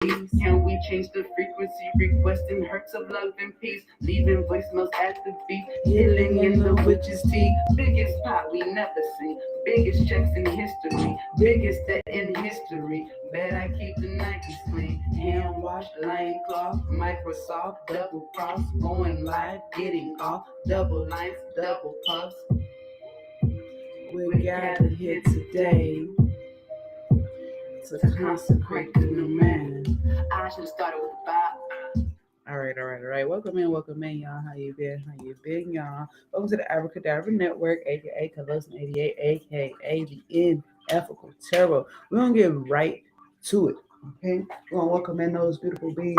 Can we change the frequency? Requesting hertz of love and peace. Leaving voicemails at the beat. Healing in the witch's tea. Biggest pot we never seen. Biggest checks in history. Biggest debt in history. Bet I keep the Nikes clean. Hand washed, line cloth. Microsoft, double cross. Going live, getting off. Double lines, double puffs. We're gathered here today to consecrate the new man. I should have started with the Bible. All right. Welcome in, y'all. How you been, y'all? Welcome to the Abracadabra Network, aka Callosum 88, aka the Ineffable Tarot. We're gonna get right to it, okay? We're gonna welcome in those beautiful beings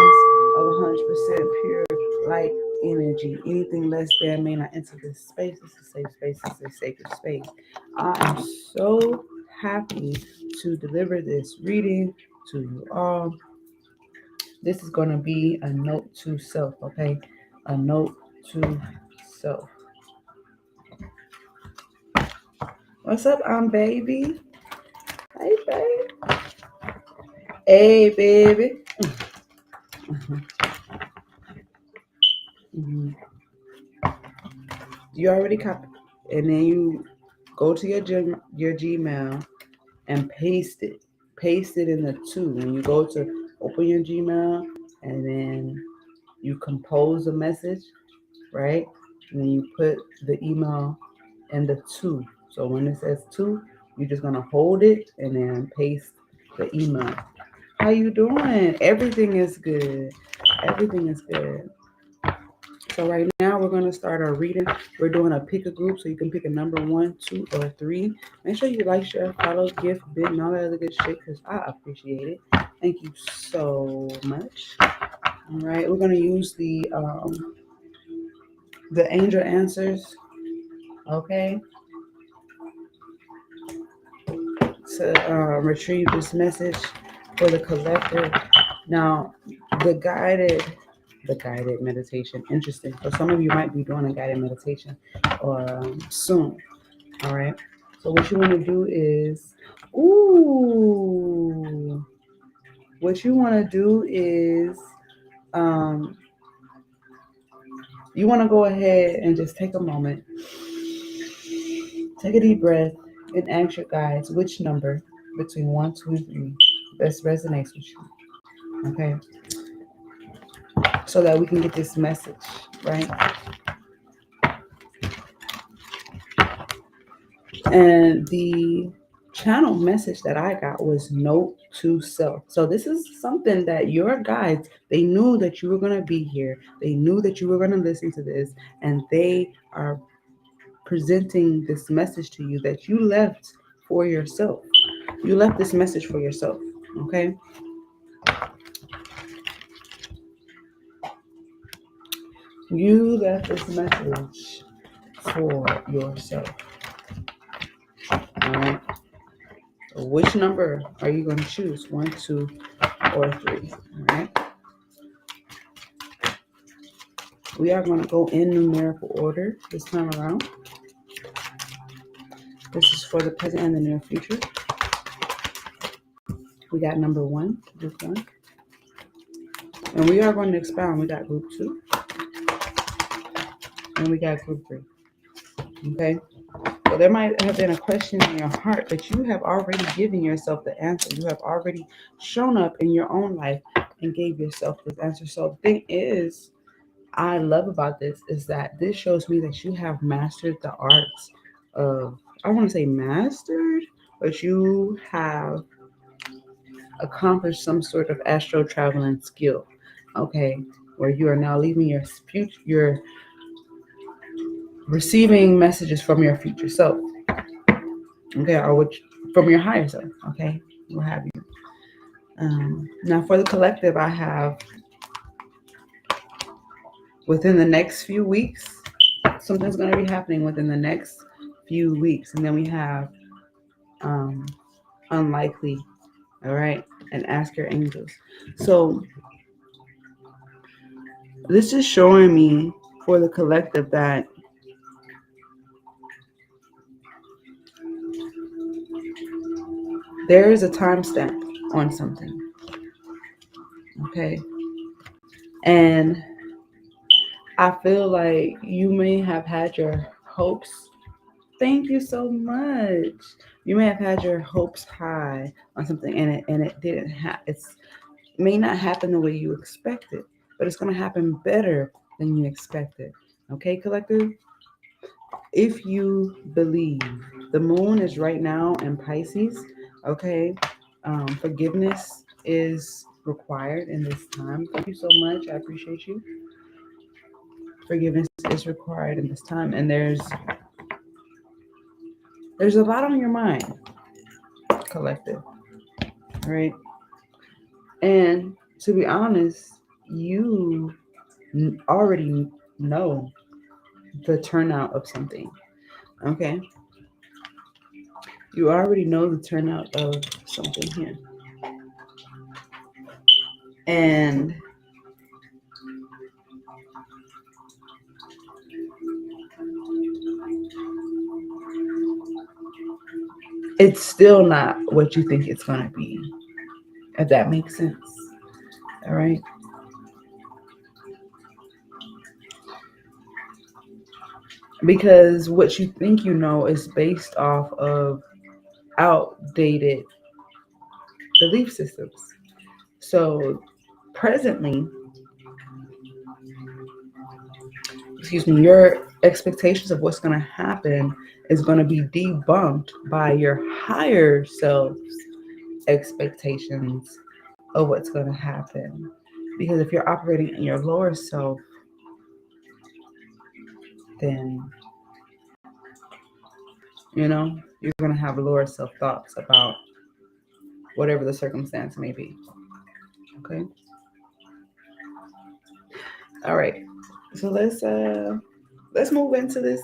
of 100% pure light energy. Anything less than may not enter this space. It's a safe space. It's a sacred space. I am so happy to deliver this reading to you all. This is going to be a note to self, okay? A note to self. What's up, baby? Hey, babe. Hey, baby. Mm-hmm. You already copied. And then you go to your Gmail and paste it. Paste it in the two. When you go to open your Gmail and then you compose a message, right? And then you put the email in the two. So when it says two, you're just gonna hold it and then paste the email. How you doing? Everything is good. Everything is good. So right now we're gonna start our reading. We're doing a pick a group, so you can pick a number 1, 2, or 3. Make sure you like, share, follow, gift, bid, and all that other good shit, because I appreciate it. Thank you so much. All right, we're gonna use the angel answers, okay, to retrieve this message for the collective. Now, the guided meditation, interesting. For some of you might be doing a guided meditation or soon. All right. So what you want to do is, you want to go ahead and just take a moment, take a deep breath, and ask your guides which number between 1, 2, and 3 best resonates with you. Okay. So that we can get this message, right? And the channel message that I got was note to self. So this is something that your guides, they knew that you were going to be here. They knew that you were going to listen to this, and they are presenting this message to you that you left for yourself. You left this message for yourself, okay? You left this message for yourself. All right. So which number are you going to choose? 1, 2, or 3? All right. We are going to go in numerical order this time around. This is for the present and the near future. We got number 1, group 1. And we are going to expound. We got group 2. And we got group 3. Okay? So there might have been a question in your heart, but you have already given yourself the answer. You have already shown up in your own life and gave yourself this answer. So the thing is, I love about this is that this shows me that you have mastered the arts of, I want to say mastered, but you have accomplished some sort of astro traveling skill, okay, where you are now leaving your receiving messages from your future self, okay, or from your higher self, okay, what have you. Now for the collective, I have within the next few weeks, something's going to be happening within the next few weeks, and then we have unlikely, all right, and ask your angels. So this is showing me for the collective that there is a timestamp on something. Okay. And I feel like you may have had your hopes. Thank you so much. You may have had your hopes high on something, and it didn't it's may not happen the way you expected, but it's going to happen better than you expected. Okay, collective? If you believe, the moon is right now in Pisces. Okay, forgiveness is required in this time. Thank you so much. I appreciate you. Forgiveness is required in this time, and there's a lot on your mind, collective, right? And to be honest, you already know the turnout of something. Okay, you already know the turnout of something here, and it's still not what you think it's going to be, if that makes sense. All right. Because what you think you know is based off of outdated belief systems. So presently, excuse me, your expectations of what's going to happen is going to be debunked by your higher self's expectations of what's going to happen. Because if you're operating in your lower self, then, you're going to have lower self thoughts about whatever the circumstance may be. Okay. All right. So let's move into this.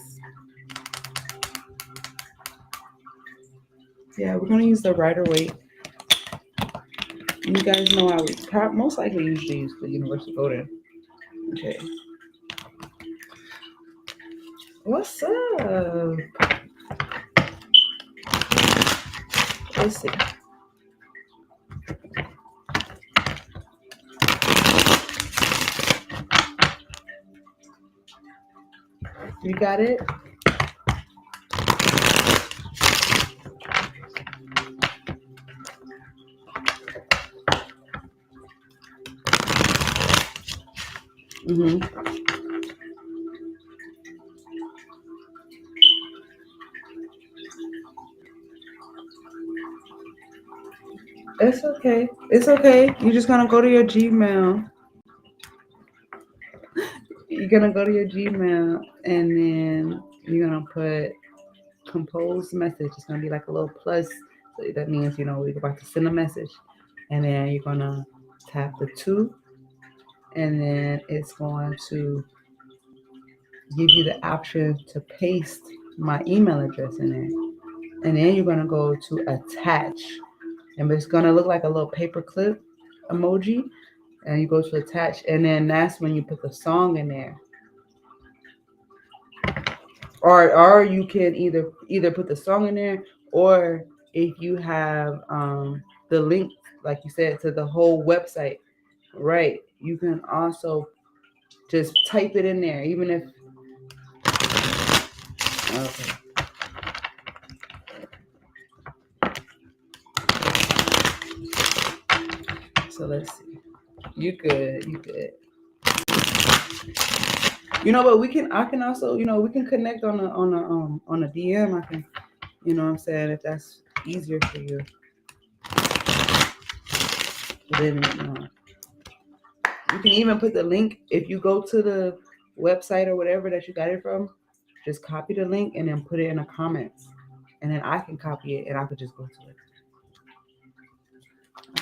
Yeah, we're gonna use the Rider-Waite. You guys know I would most likely usually use the Universal Golden. Okay. What's up? Let's see. You got it? Mm-hmm. It's okay. It's okay. You're just gonna go to your Gmail. You're gonna go to your Gmail and then you're gonna put compose message. It's gonna be like a little plus. So that means we're about to send a message. And then you're gonna tap the 2, and then it's going to give you the option to paste my email address in there. And then you're going to go to attach. And it's going to look like a little paper clip emoji. And you go to attach. And then that's when you put the song in there. Or you can either put the song in there, or if you have the link, like you said, to the whole website, right, you can also just type it in there, even if... Okay. So let's see. You good. But I can also, we can connect on a DM. I can, what I'm saying, if that's easier for you. Then, you can even put the link, if you go to the website or whatever that you got it from, just copy the link and then put it in the comments. And then I can copy it and I could just go to it.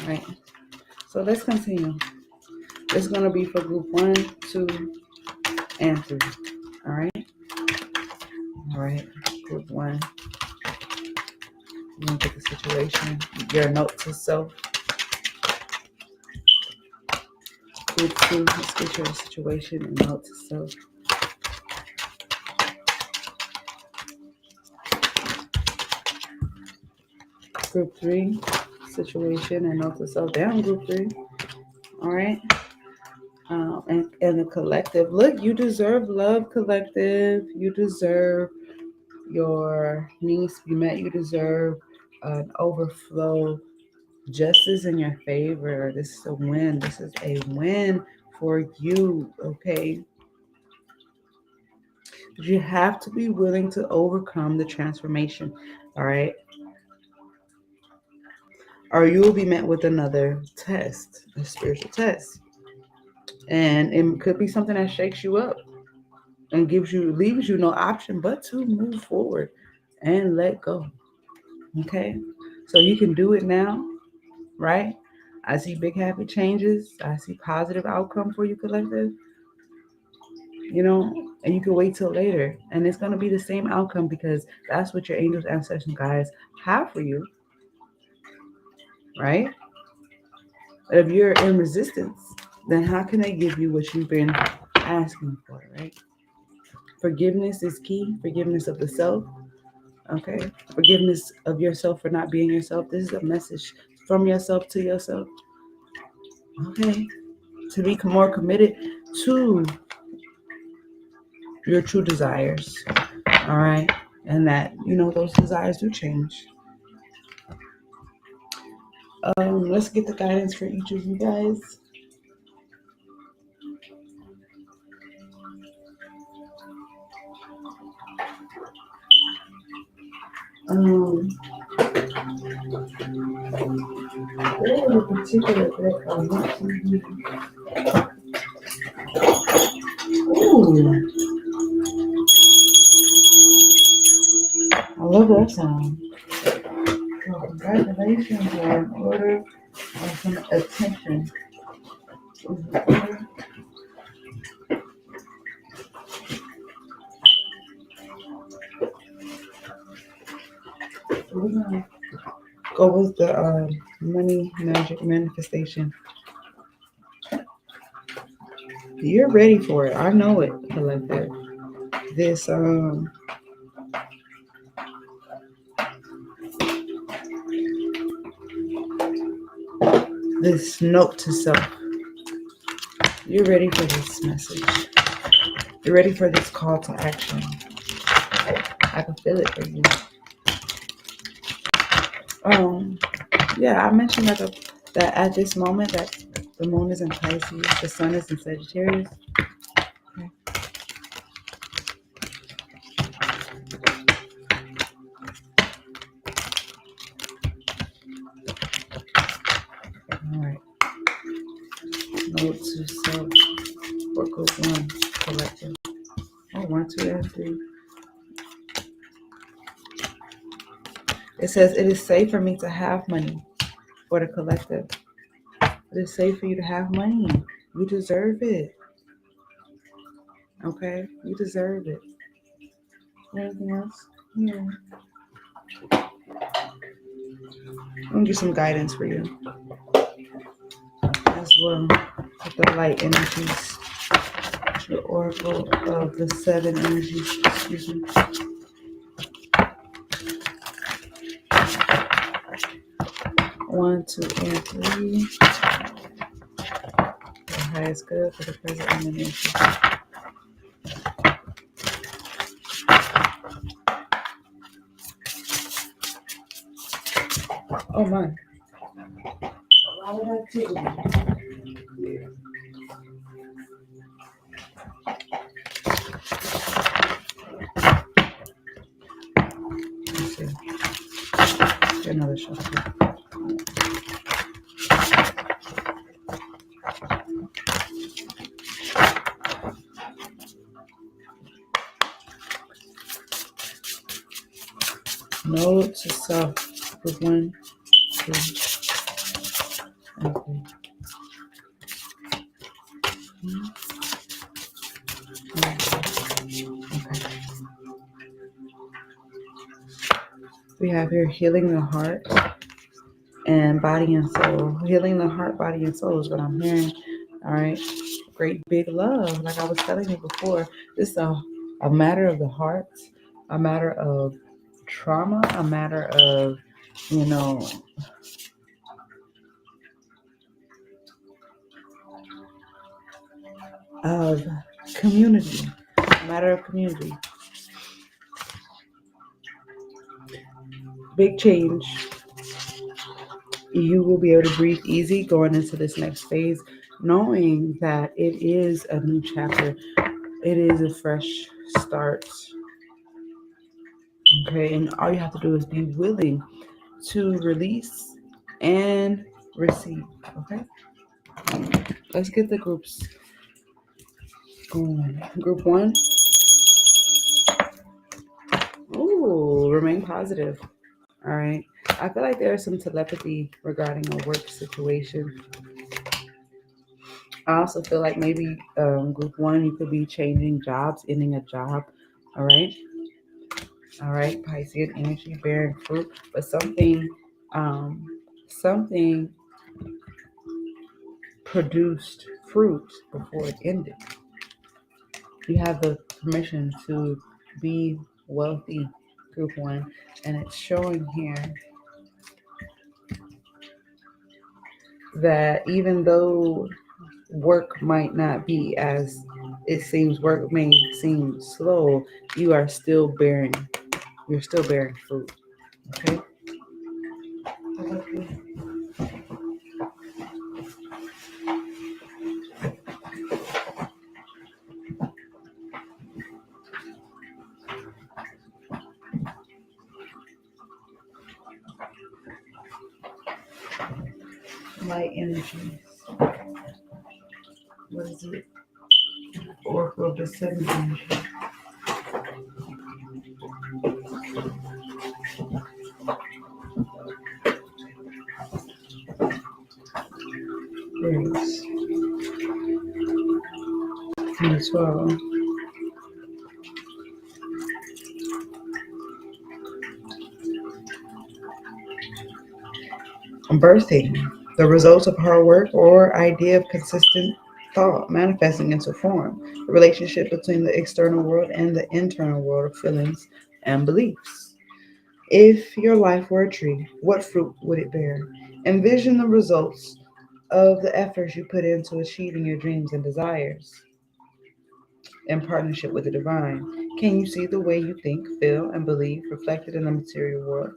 All right. So let's continue. It's going to be for group 1, 2, and 3. All right. All right. Group 1. You look at the situation. Your note to self. Group 2. Let's get your situation and note to self. Group 3. Situation and note to self. Down, group 3. All right. And the collective. Look, you deserve love, collective. You deserve your needs to be met. You deserve an overflow. Justice in your favor. This is a win. This is a win for you. Okay. But you have to be willing to overcome the transformation. All right. Or you will be met with another test, a spiritual test. And it could be something that shakes you up and leaves you no option but to move forward and let go. Okay? So you can do it now, right? I see big happy changes. I see positive outcome for you, collective. And you can wait till later. And it's gonna be the same outcome because that's what your angels, ancestors, and guides have for you, right? If you're in resistance, then how can they give you what you've been asking for, right? Forgiveness is key. Forgiveness of the self. Okay. Forgiveness of yourself for not being yourself. This is a message from yourself to yourself. Okay. To be more committed to your true desires. All right. And that, those desires do change. Let's get the guidance for each of you guys. There was a particular book I want to read. Ooh, I love that sound. So congratulations are in order of some attention. We're gonna go with the money magic manifestation. You're ready for it. I know it. I like that. This note to self. You're ready for this message. You're ready for this call to action. I can feel it for you. Yeah, I mentioned that at this moment that the moon is in Pisces, the sun is in Sagittarius. Okay. All right. Note to self. Work with one collective. Oh, 1, 2, and 3. It says it is safe for me to have money for the collective. It is safe for you to have money. You deserve it. Okay? You deserve it. Anything else? Yeah. I'm gonna get some guidance for you as well with the light energies. The oracle of the 7 energies. Excuse me. 1, 2, and 3. The highest good for the present and the future. Oh my. A lot of activity. Yeah. Let's see. Get another shot. Note to self with 1, 2, and 3. Okay. We have here healing the heart and body and soul. Healing the heart, body, and soul is what I'm hearing. All right. Great big love. Like I was telling you before, this is a matter of the heart, a matter of trauma, a matter of, of community, matter of community. Big change. You will be able to breathe easy going into this next phase, knowing that it is a new chapter. It is a fresh start. Okay, and all you have to do is be willing to release and receive. Okay, let's get the groups going. Group one. Ooh, remain positive. All right. I feel like there's some telepathy regarding a work situation. I also feel like maybe group one, you could be changing jobs, ending a job. All right. All right. Piscean energy bearing fruit, but um, something produced fruit before it ended. You have the permission to be wealthy, group one, and it's showing here that even though work might not be as it seems, work may seem slow, you are still bearing, you're still bearing fruit. Okay. Light energies. What is it? Oracle of the seven energy. Grace. And 12. Birthing. The results of hard work or idea of consistent thought manifesting into form. The relationship between the external world and the internal world of feelings and beliefs. If your life were a tree, what fruit would it bear? Envision the results of the efforts you put into achieving your dreams and desires in partnership with the divine. Can you see the way you think, feel, and believe reflected in the material world?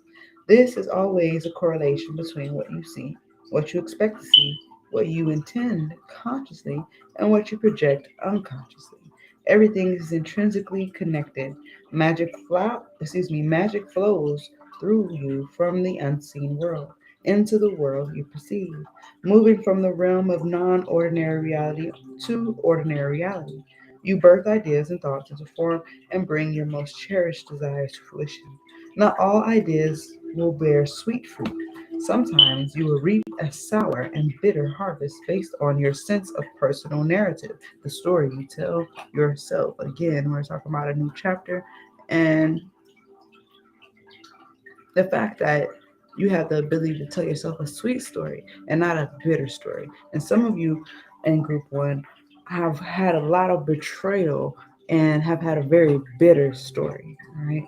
This is always a correlation between what you see, what you expect to see, what you intend consciously, and what you project unconsciously. Everything is intrinsically connected. Magic flows through you from the unseen world into the world you perceive, moving from the realm of non-ordinary reality to ordinary reality. You birth ideas and thoughts into form and bring your most cherished desires to fruition. Not all ideas will bear sweet fruit. Sometimes you will reap a sour and bitter harvest based on your sense of personal narrative, the story you tell yourself. Again, we're talking about a new chapter and the fact that you have the ability to tell yourself a sweet story and not a bitter story. And some of you in group one have had a lot of betrayal and have had a very bitter story. All right.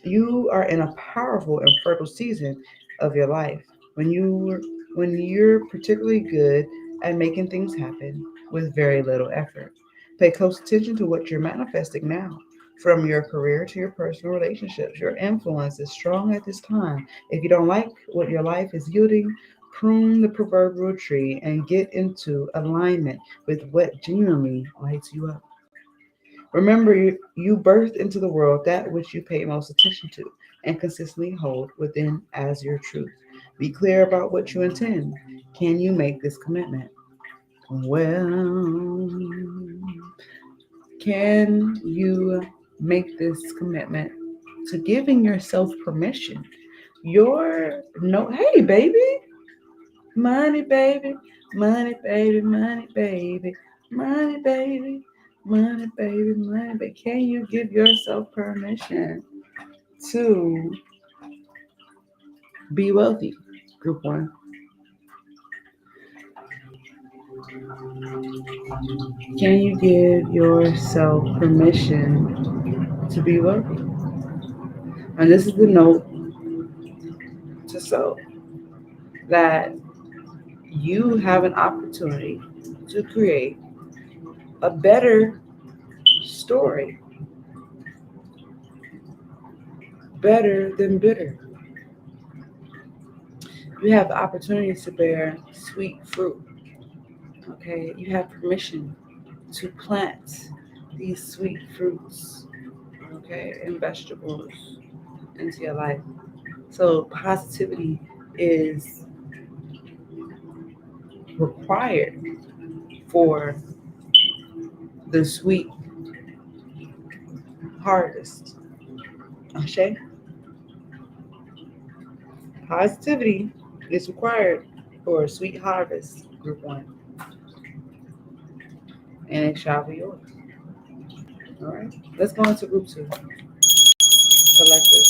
You are in a powerful and fertile season of your life when you're particularly good at making things happen with very little effort. Pay close attention to what you're manifesting now. From your career to your personal relationships, your influence is strong at this time. If you don't like what your life is yielding, prune the proverbial tree and get into alignment with what genuinely lights you up. Remember, you birthed into the world that which you pay most attention to and consistently hold within as your truth. Be clear about what you intend. Can you make this commitment? Well, can you make this commitment to giving yourself permission? Your no, hey, baby, money, baby, money, baby, money, baby, money, baby, money, baby, money, baby. Can you give yourself permission to be wealthy? Group one. Can you give yourself permission to be wealthy? And this is the note to self that you have an opportunity to create a better story, better than bitter. You have the opportunity to bear sweet fruit. Okay, you have permission to plant these sweet fruits, okay, and vegetables into your life. So positivity is required for the sweet harvest. Okay, positivity is required for a sweet harvest. Group one, and it shall be yours. All right, let's go into group two. Collective.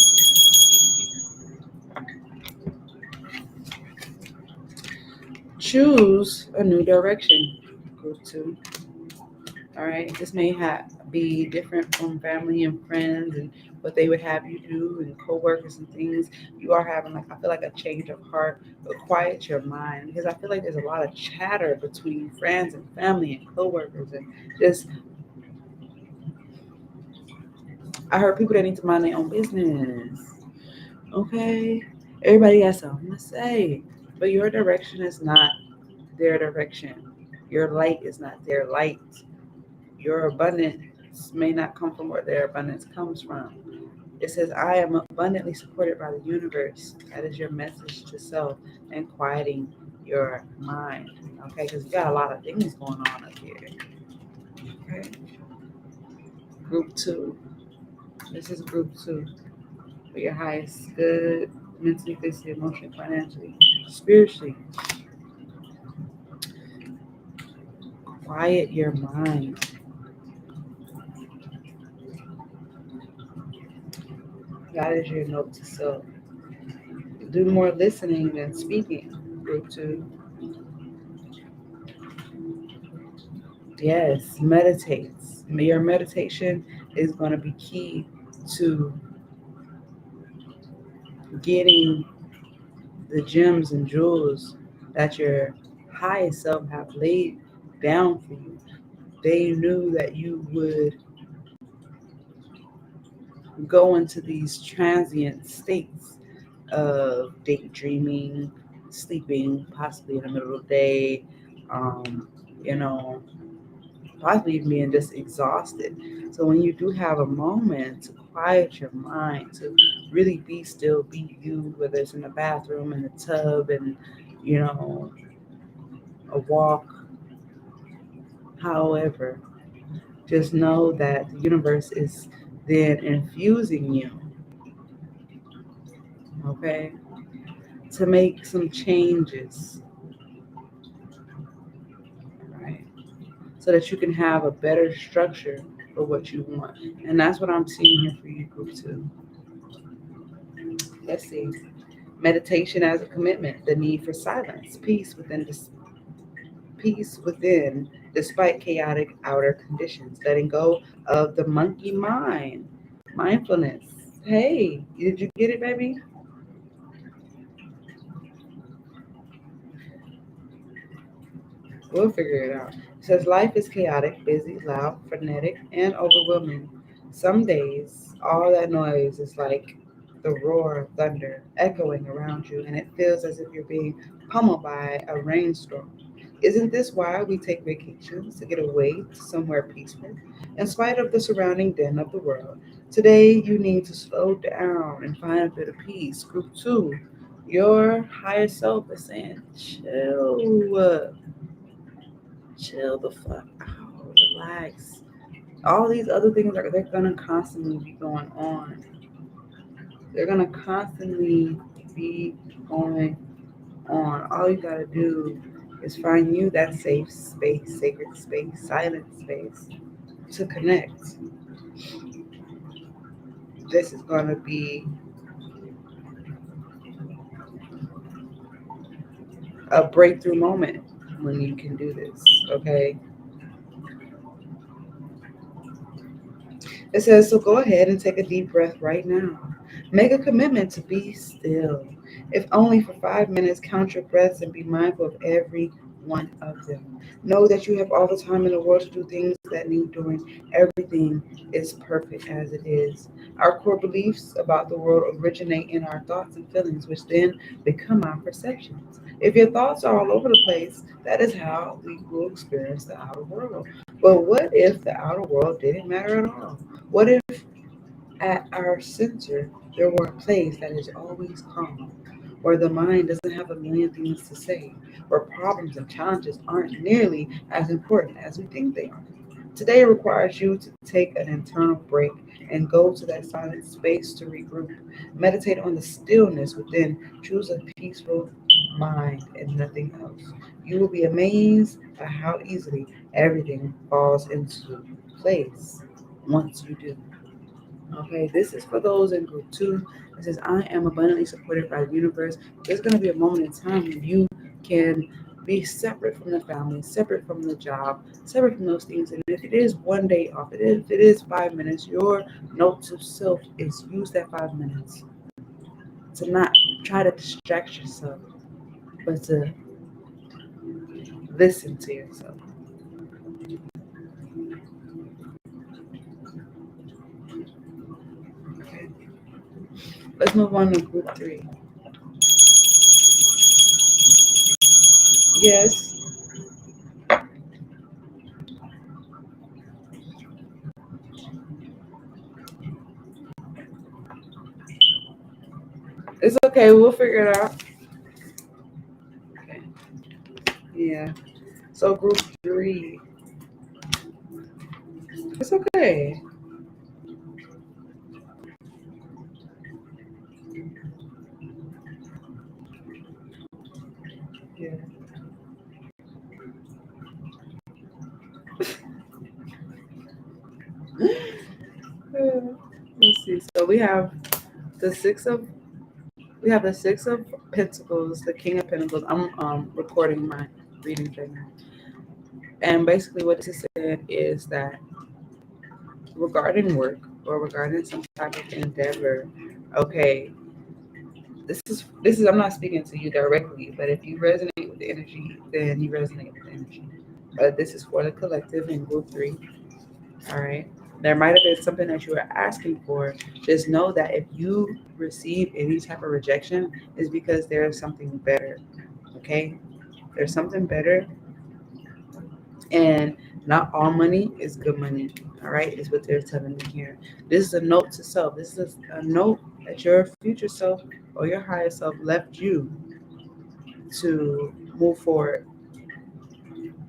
Choose a new direction. Group two. All right, this may be different from family and friends and what they would have you do and coworkers and things. You are having like I feel like a change of heart, but quiet your mind because I feel like there's a lot of chatter between friends and family and coworkers and just I heard people that need to mind their own business. Okay, everybody has something to say, but your direction is not their direction. Your light is not their light. Your abundance may not come from where their abundance comes from. It says, I am abundantly supported by the universe. That is your message to self and quieting your mind. Okay, because you got a lot of things going on up here. Okay, group two. This is group two for your highest good, mentally, physically, emotionally, financially, spiritually. Quiet your mind. That is your note to self. Do more listening than speaking. Group two. Yes, meditate. Your meditation is going to be key to getting the gems and jewels that your highest self have laid down for you. They knew that you would go into these transient states of daydreaming, sleeping, possibly in the middle of the day, um, you know, possibly even being just exhausted. So when you do have a moment to quiet your mind, to really be still, be you, whether it's in the bathroom, in the tub, and you know, a walk, however, just know that the universe is then infusing you, okay, to make some changes, right? So that you can have a better structure for what you want. And that's what I'm seeing here for you, group two. Let's see. Meditation as a commitment, the need for silence, peace within, despite chaotic outer conditions, letting go of the monkey mind, mindfulness. Hey, did you get it, baby? We'll figure it out. It says life is chaotic, busy, loud, frenetic, and overwhelming. Some days, all that noise is like the roar of thunder echoing around you, and it feels as if you're being pummeled by a rainstorm. Isn't this why we take vacations to get away to somewhere peaceful? In spite of the surrounding din of the world, today you need to slow down and find a bit of peace. Group two, your higher self is saying, chill the fuck out, relax. All these other things they're gonna constantly be going on. They're gonna constantly be going on. All you gotta do is find you that safe space, sacred space, silent space to connect. This is gonna be a breakthrough moment when you can do this. Okay. It says, so go ahead and take a deep breath right now. Make a commitment to be still. If only for 5 minutes, count your breaths and be mindful of every one of them. Know that you have all the time in the world to do things that need doing. Everything is perfect as it is. Our core beliefs about the world originate in our thoughts and feelings, which then become our perceptions. If your thoughts are all over the place, that is how we will experience the outer world. But what if the outer world didn't matter at all? What if at our center there were a place that is always calm, where the mind doesn't have a million things to say, where problems and challenges aren't nearly as important as we think they are? Today requires you to take an internal break and go to that silent space to regroup. Meditate on the stillness within. Choose a peaceful mind and nothing else. You will be amazed at how easily everything falls into place once you do. Okay, this is for those in group two. It says, I am abundantly supported by the universe. There's going to be a moment in time when you can be separate from the family, separate from the job, separate from those things. And if it is one day off, if it is 5 minutes, your note to self is use that 5 minutes to not try to distract yourself, but to listen to yourself. Okay, let's move on to group three. Yes, it's okay. We'll figure it out. Okay. Yeah. So group three, it's okay. Yeah. Let's see. So the six of we have the six of pentacles, the king of pentacles. I'm recording my reading right now, and basically what this is saying is that regarding work or regarding some type of endeavor, okay, this is I'm not speaking to you directly, but if you resonate with the energy, then you resonate with the energy. This is for the collective in group three. All right. There might have been something that you were asking for. Just know that if you receive any type of rejection, is because there is something better. Okay. There's something better, and not all money is good money. All right, is what they're telling me here. This is a note to self. This is a note that your future self or your higher self left you to move forward.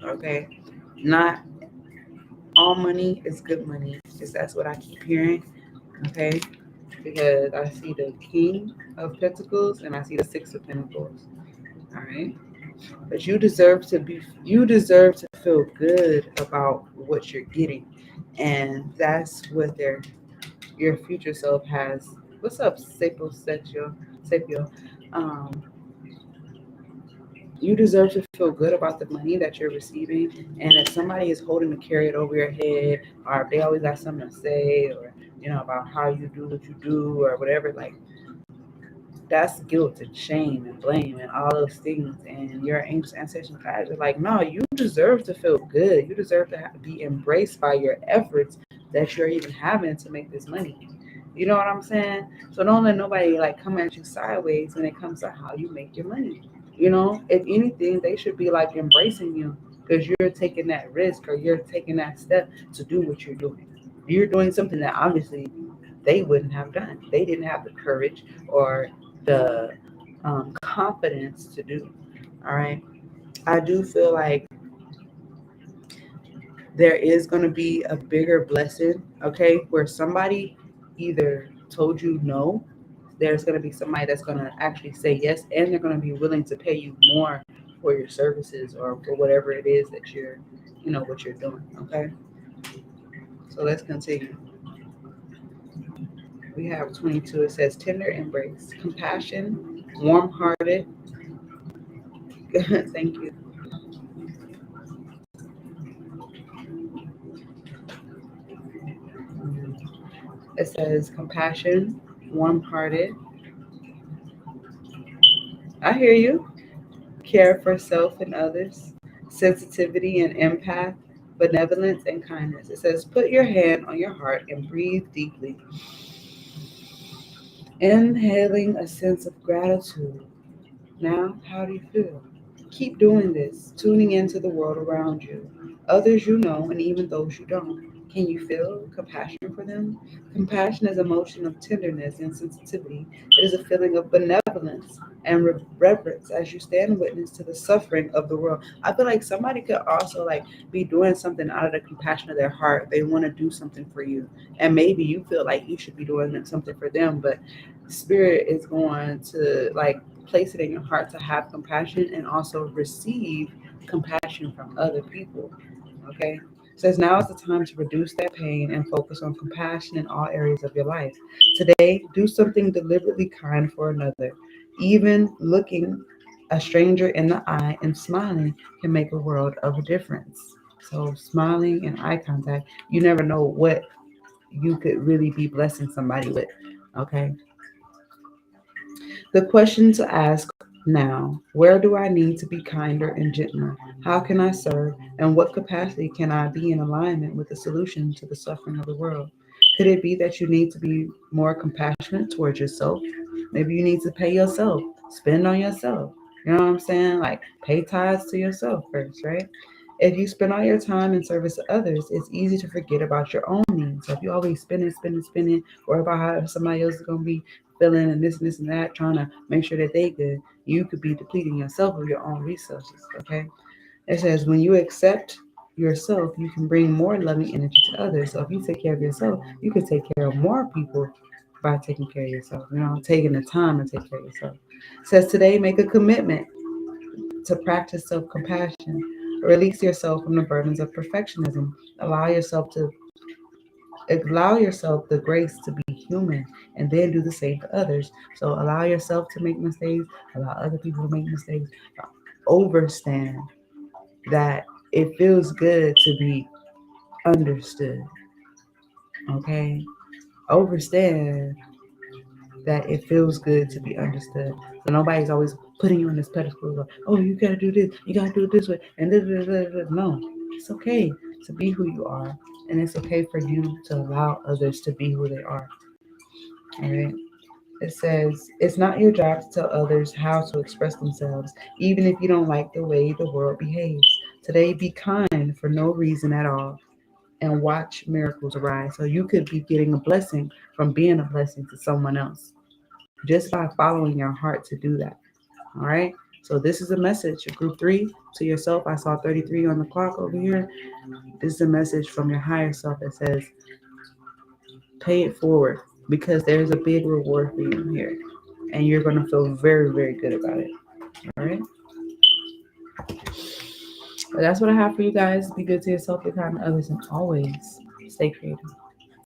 Okay. Not all money is good money. Because that's what I keep hearing. Okay, because I see the King of Pentacles and I see the Six of Pentacles. All right, but you deserve to feel good about what you're getting, and that's what your future self has. What's up, Sapio? Um, you deserve to feel good about the money that you're receiving, and if somebody is holding to carry it over your head, or if they always got something to say, or about how you do what you do, or whatever, like that's guilt and shame and blame and all those things. And your ancient ancestral guides are like, no, you deserve to feel good. You deserve to be embraced by your efforts that you're even having to make this money. You know what I'm saying? So don't let nobody like come at you sideways when it comes to how you make your money. If anything, they should be like embracing you because you're taking that risk or you're taking that step to do what you're doing. You're doing something that obviously they wouldn't have done. They didn't have the courage or the confidence to do. All right. I do feel like there is going to be a bigger blessing, okay, where somebody either told you no, there's going to be somebody that's going to actually say yes, and they're going to be willing to pay you more for your services or for whatever it is that what you're doing, okay? So let's continue. We have 22. It says tender embrace, compassion, warm hearted. Thank you. It says compassion, warm hearted. I hear you. Care for self and others. sensitivity and empath, benevolence and kindness. It says, put your hand on your heart and breathe deeply, inhaling a sense of gratitude. Now, how do you feel? Keep doing this, tuning into the world around you, others you know, and even those you don't. Can you feel compassion for them? Compassion is an emotion of tenderness and sensitivity. It is a feeling of benevolence and reverence as you stand witness to the suffering of the world. I feel like somebody could also like be doing something out of the compassion of their heart. They want to do something for you, and maybe you feel like you should be doing something for them, but spirit is going to like place it in your heart to have compassion and also receive compassion from other people. Okay? It says now is the time to reduce that pain and focus on compassion in all areas of your life. Today, do something deliberately kind for another. Even looking a stranger in the eye and smiling can make a world of a difference. So, smiling and eye contact, you never know what you could really be blessing somebody with. Okay? The question to ask now: where do I need to be kinder and gentler? How can I serve? And what capacity can I be in alignment with the solution to the suffering of the world? Could it be that you need to be more compassionate towards yourself? Maybe you need to pay yourself, spend on yourself. You know what I'm saying? Like pay tithes to yourself first, right? If you spend all your time in service to others, it's easy to forget about your own needs. So if you always spending, worry about how somebody else is gonna be feeling and this and that, trying to make sure that they good, you could be depleting yourself of your own resources. Okay. It says when you accept yourself, you can bring more loving energy to others. So if you take care of yourself, you can take care of more people by taking care of yourself. You know, taking the time to take care of yourself. It says today, make a commitment to practice self-compassion. Release yourself from the burdens of perfectionism. Allow yourself to allow yourself the grace to be human and then do the same for others. So allow yourself to make mistakes, allow other people to make mistakes. Overstand that it feels good to be understood. Okay? Overstand that it feels good to be understood. So nobody's always putting you on this pedestal like, oh, you gotta do this, you gotta do it this way, and this. No, it's okay to be who you are, and it's okay for you to allow others to be who they are. All right. It says, it's not your job to tell others how to express themselves, even if you don't like the way the world behaves. Today, be kind for no reason at all and watch miracles arise. So you could be getting a blessing from being a blessing to someone else just by following your heart to do that. All right. So this is a message, group 3, to yourself. I saw 33 on the clock over here. This is a message from your higher self that says, pay it forward because there's a big reward for you here. And you're going to feel very, very good about it. All right. But that's what I have for you guys. Be good to yourself, be kind to others, and always stay creative.